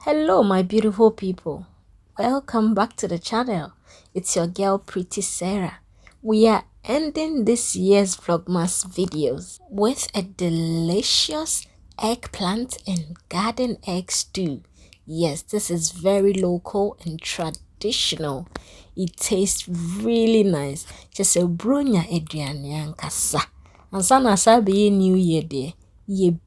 Hello my beautiful people, welcome back to the channel. It's your girl Pretty Sarah. We are ending this year's vlogmas videos with a delicious eggplant and garden egg stew. Yes, this is very local and traditional. It tastes really nice. Just a bronya ediane ankasa. And sana sabi new year day. You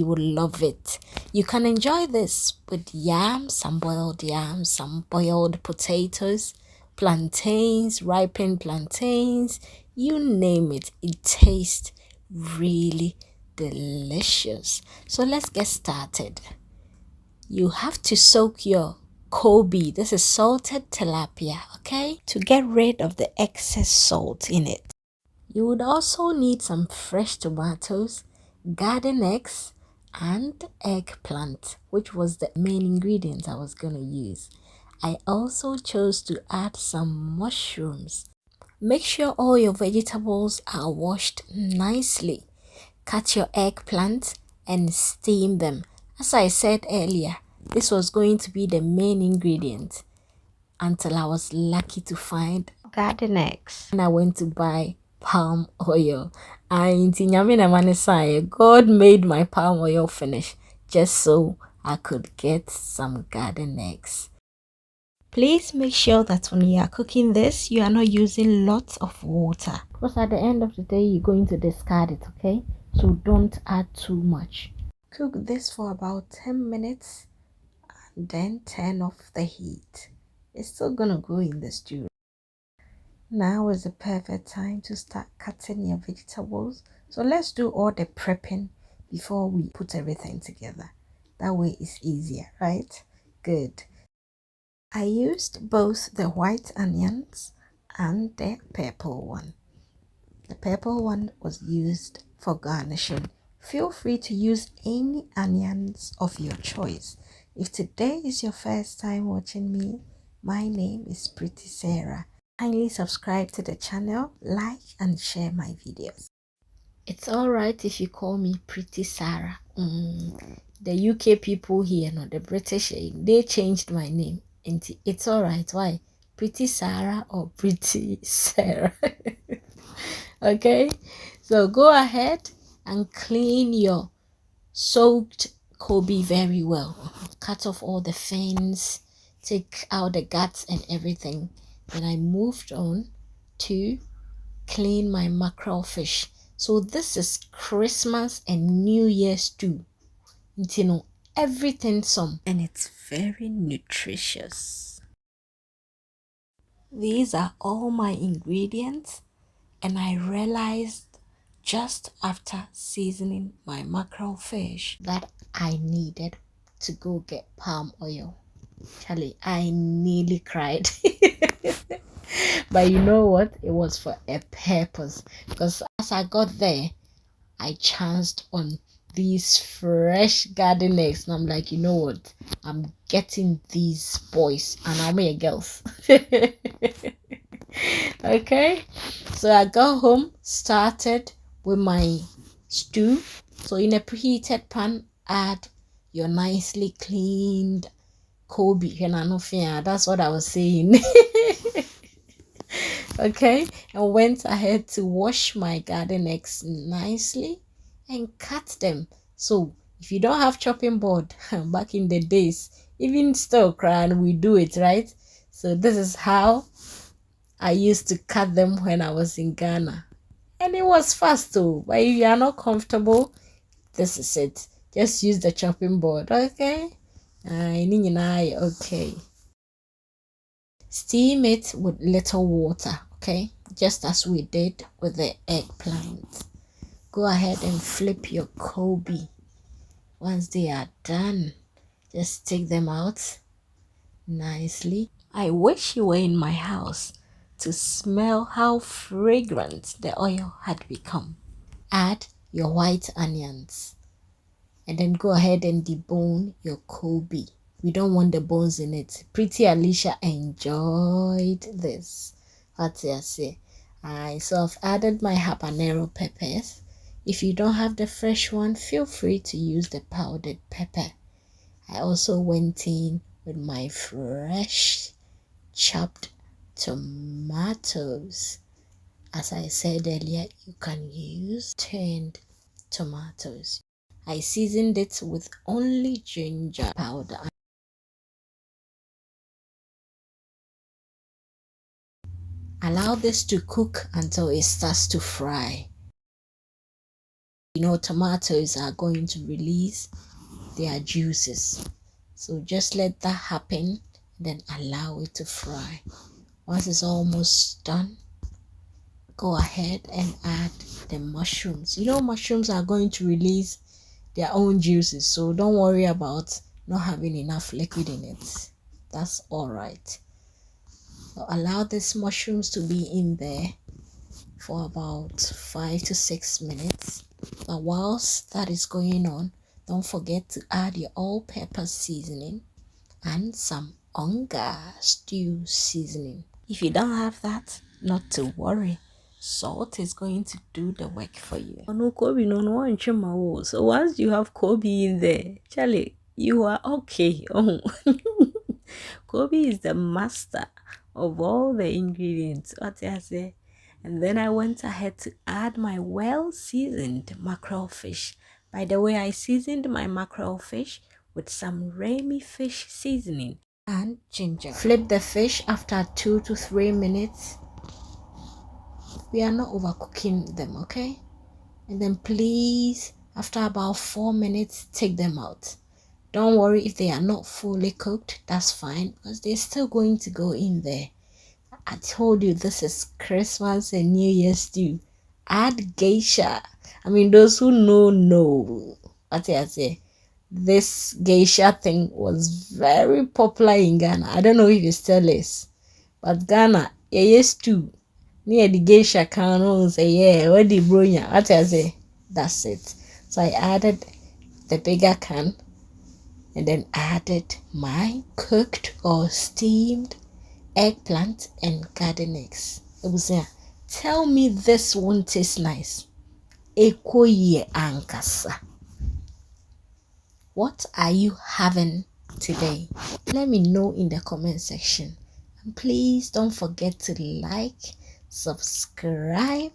will love it. You can enjoy this with yams, some boiled yams, some boiled potatoes, plantains, ripened plantains, you name it. It tastes really delicious. So let's get started. You have to soak your Kobe, this is salted tilapia, okay, to get rid of the excess salt in it. You would also need some fresh tomatoes, garden eggs, and eggplant, which was the main ingredients I was going to use. I also chose to add some mushrooms. Make sure all your vegetables are washed nicely. Cut your eggplant and steam them. As I said earlier, this was going to be the main ingredient until I was lucky to find garden eggs. And I went to buy palm oil. God made my palm oil finish just so I could get some garden eggs. Please make sure that when you are cooking this, you are not using lots of water, because at the end of the day, you're going to discard it, okay? So don't add too much. Cook this for about 10 minutes and then turn off the heat. It's still gonna go in the stew. Now is the perfect time to start cutting your vegetables. So let's do all the prepping before we put everything together. That way it's easier, right? Good. I used both the white onions and the purple one. The purple one was used for garnishing. Feel free to use any onions of your choice. If today is your first time watching me, my name is Pretty Sarah. Kindly subscribe to the channel, like and share my videos. It's alright if you call me Pretty Sarah. The UK people here, not the British, they changed my name. It's alright. Why? Pretty Sarah or Pretty Sarah? Okay, so go ahead and clean your soaked Kobe very well. Cut off all the fins, take out the guts and everything. Then I moved on to clean my mackerel fish. So this is Christmas and New Year's stew. You know, everything some, and it's very nutritious. These are all my ingredients, and I realized just after seasoning my mackerel fish that I needed to go get palm oil. Charlie, I nearly cried. But you know what? It was for a purpose. Because as I got there, I chanced on these fresh garden eggs. And I'm like, you know what? I'm getting these boys and I'm your girls. Okay. So I got home, started with my stew. So in a preheated pan, add your nicely cleaned Kobe. That's what I was saying. Okay, and went ahead to wash my garden eggs nicely and cut them. So if you don't have chopping board, back in the days, even still crying, we do it, right? So this is how I used to cut them when I was in Ghana, and it was fast too. But if you are not comfortable, this is it. Just use the chopping board, okay? Okay. Steam it with little water, okay? Just as we did with the eggplant. Go ahead and flip your Kobe. Once they are done, just take them out nicely. I wish you were in my house to smell how fragrant the oil had become. Add your white onions and then go ahead and debone your Kobe. We don't want the bones in it. Pretty Alicia enjoyed this. What I say? So I've added my habanero peppers. If you don't have the fresh one, feel free to use the powdered pepper. I also went in with my fresh chopped tomatoes. As I said earlier, you can use tinned tomatoes. I seasoned it with only ginger powder. Allow this to cook until it starts to fry. You know, tomatoes are going to release their juices. So just let that happen, then allow it to fry. Once it's almost done, go ahead and add the mushrooms. You know, mushrooms are going to release their own juices, so don't worry about not having enough liquid in it. That's all right. So allow these mushrooms to be in there for about 5 to 6 minutes. But whilst that is going on, don't forget to add your all-purpose seasoning and some onga stew seasoning. If you don't have that, not to worry. Salt is going to do the work for you. No Kobe, no. So once you have Kobe in there, Charlie, you are okay. Oh, Kobe is the master of all the ingredients. What I say? And then I went ahead to add my well-seasoned mackerel fish. By the way, I seasoned my mackerel fish with some Remy fish seasoning and ginger. Flip the fish after 2 to 3 minutes. We are not overcooking them, okay? And then please, after about 4 minutes, take them out. Don't worry if they are not fully cooked, that's fine, because they're still going to go in there. I told you this is Christmas and New Year's stew. Add geisha. I mean, those who know what I say. This geisha thing was very popular in Ghana. I don't know if it still is, but Ghana, yes too. Near the geisha can say, yeah, what the bronya, what I say. That's it. So I added the bigger can and then added my cooked or steamed eggplant and garden eggs. It was there. Tell me this won't taste nice. Ekoye ankasa. What are you having today? Let me know in the comment section. And please don't forget to like, subscribe,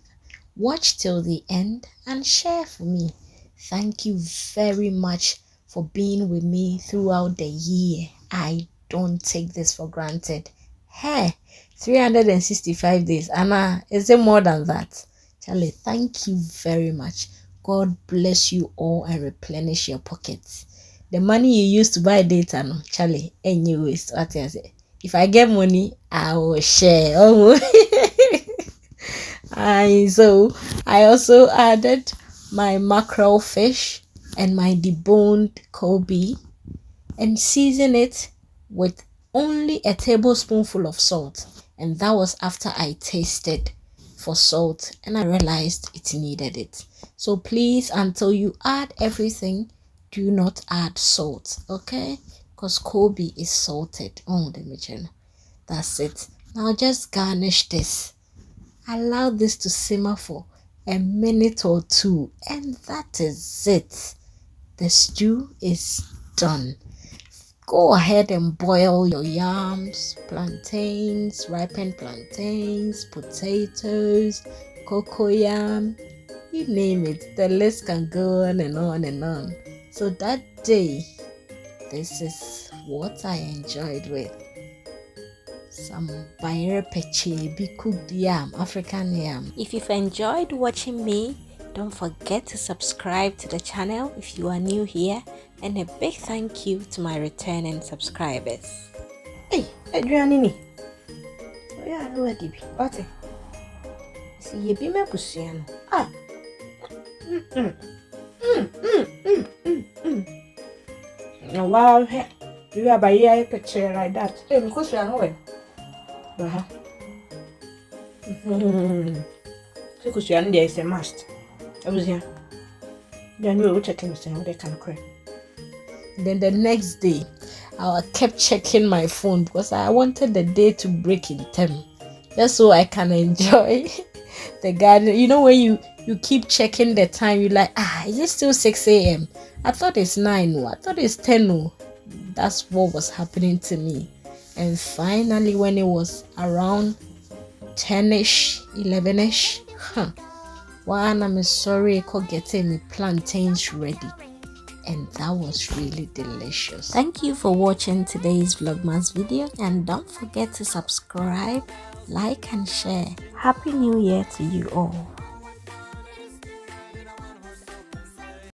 watch till the end, and share for me. Thank you very much for being with me throughout the year. I don't take this for granted. Hey, 365 days. Anna, is it more than that? Charlie, thank you very much. God bless you all and replenish your pockets. The money you used to buy data, no, Charlie, anyways, what I say? If I get money, I will share. Oh, so I also added my mackerel fish and my deboned Kobe and season it with only a tablespoonful of salt, and that was after I tasted for salt and I realized it needed it. So please, until you add everything, do not add salt, okay? Because Kobe is salted. Oh, the mention. That's it. Now just garnish this. Allow this to simmer for a minute or two, and that is it. The stew is done. Go ahead and boil your yams, plantains, ripened plantains, potatoes, cocoyam, you name it. The list can go on and on and on. So that day, this is what I enjoyed with some bayre peche, cooked yam, African yam. If you've enjoyed watching me, don't forget to subscribe to the channel if you are new here, and a big thank you to my returning subscribers. Hey, Adrianini. Oh yeah, no idea. What? See you be my pussy. Ah. Wow, you have a picture like that. Hey, because you are nowhere. Because you are there is a must. I was here. Then we were checking the same they can cry. Then the next day, I kept checking my phone because I wanted the day to break in time, just so I can enjoy the garden. You know, when you keep checking the time, you're like, is it still 6 a.m.? I thought it's 9. I thought it's 10. That's what was happening to me. And finally, when it was around 10ish, 11ish, one, I'm sorry, I could get me plantains ready. And that was really delicious. Thank you for watching today's Vlogmas video, and don't forget to subscribe, like and share. Happy New Year to you all.